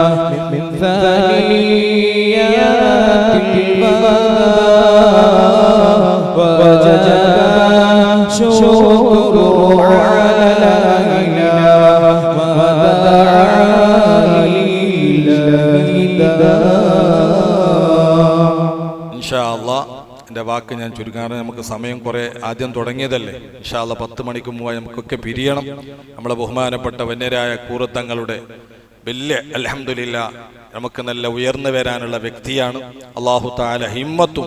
من ثنيات وجب شكر علينا ഇൻഷാ അല്ലാഹ്. എൻ്റെ വാക്ക് ഞാൻ ചുരുക്കാറ്, നമുക്ക് സമയം കുറേ ആദ്യം തുടങ്ങിയതല്ലേ. ഇൻഷാ അല്ലാഹ് 10 മണിക്ക് മുമ്പായി നമുക്കൊക്കെ പിരിയണം. നമ്മളെ ബഹുമാനപ്പെട്ട വന്യരായ കൂറത്തങ്ങളുടെ വലിയ അൽഹംദുലില്ലാഹ് നമുക്ക് നല്ല ഉയർന്നു വരാനുള്ള വ്യക്തിയാണ്. അല്ലാഹു തആല ഹിമ്മത്തും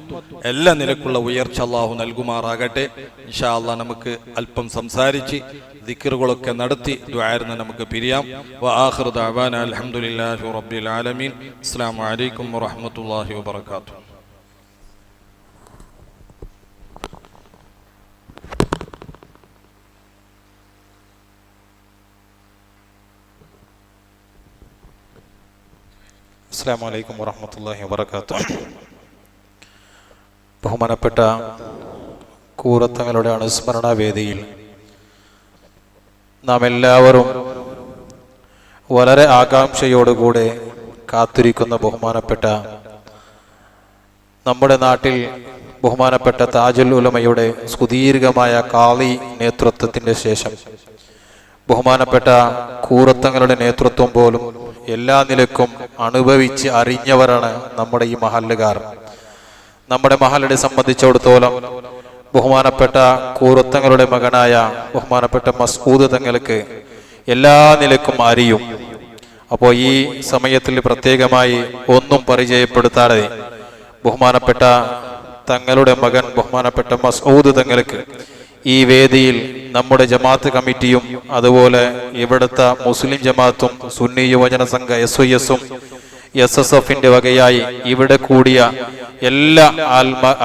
എല്ലാ നിലക്കുള്ള ഉയർച്ച അല്ലാഹു നൽകുമാറാകട്ടെ. ഇൻഷാ അല്ലാഹ് നമുക്ക് അല്പം സംസാരിച്ച് ദിക്റുകളൊക്കെ നടത്തി ദുആഇന് നമുക്ക് പിരിയാം. വആഖിറു ദഅവാനാ അൽഹംദുലില്ലാഹി റബ്ബിൽ ആലമീൻ. അസ്സലാമു അലൈക്കും വറഹ്മത്തുള്ളാഹി വബറകാതുഹു. അസ്സലാമു അലൈക്കും വറഹ്മത്തുള്ളാഹി വബറകാതുഹു. ബഹുമാനപ്പെട്ട കൂറത്തങ്ങളുടെ അനുസ്മരണ വേദിയിൽ നാം എല്ലാവരും വളരെ ആകാംക്ഷയോടുകൂടെ കാത്തിരിക്കുന്ന ബഹുമാനപ്പെട്ട നമ്മുടെ നാട്ടിൽ ബഹുമാനപ്പെട്ട താജുൽ ഉലമയുടെ സുദീർഘമായ കാളി നേതൃത്വത്തിൻ്റെ ശേഷം ബഹുമാനപ്പെട്ട കൂറത്തങ്ങളുടെ നേതൃത്വം പോലും എല്ലാ നിലക്കും അനുഭവിച്ച് അറിഞ്ഞവരാണ് നമ്മുടെ ഈ മഹല്ലുകാർ. നമ്മുടെ മഹല്ലിനെ സംബന്ധിച്ചിടത്തോളം ബഹുമാനപ്പെട്ട കൂറത്തങ്ങളുടെ മകനായ ബഹുമാനപ്പെട്ട മസ്ഊദ് തങ്ങൾക്ക് എല്ലാ നിലക്കും അറിയും. അപ്പോൾ ഈ സമയത്തിൽ പ്രത്യേകമായി ഒന്നും പരിചയപ്പെടുത്താതെ ബഹുമാനപ്പെട്ട തങ്ങളുടെ മകൻ ബഹുമാനപ്പെട്ട മസ്ഊദ് തങ്ങൾക്ക് ഈ വേദിയിൽ നമ്മുടെ ജമാഅത്ത് കമ്മിറ്റിയും അതുപോലെ ഇവിടുത്തെ മുസ്ലിം ജമാഅത്തും സുന്നി യുവജന സംഘ SYS-ഉം SSF-ന്റെ വകയായി ഇവിടെ കൂടിയ എല്ലാ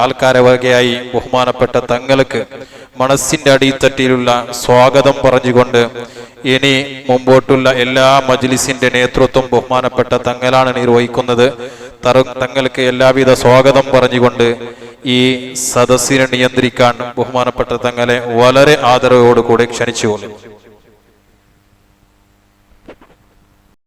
ആൾക്കാരെ വകയായി ബഹുമാനപ്പെട്ട തങ്ങൾക്ക് മനസ്സിന്റെ അടിത്തട്ടിലുള്ള സ്വാഗതം പറഞ്ഞുകൊണ്ട് ഇനി മുമ്പോട്ടുള്ള എല്ലാ മജ്ലിസിന്റെ നേതൃത്വം ബഹുമാനപ്പെട്ട തങ്ങളാണ് നിർവഹിക്കുന്നത്. തങ്ങൾക്ക് എല്ലാവിധ സ്വാഗതം പറഞ്ഞുകൊണ്ട് ഈ സദസ്സിനെ നിയന്ത്രിക്കാൻ ബഹുമാനപ്പെട്ട തങ്ങളെ വളരെ ആദരവോടുകൂടി ക്ഷണിച്ചുകൊള്ളും.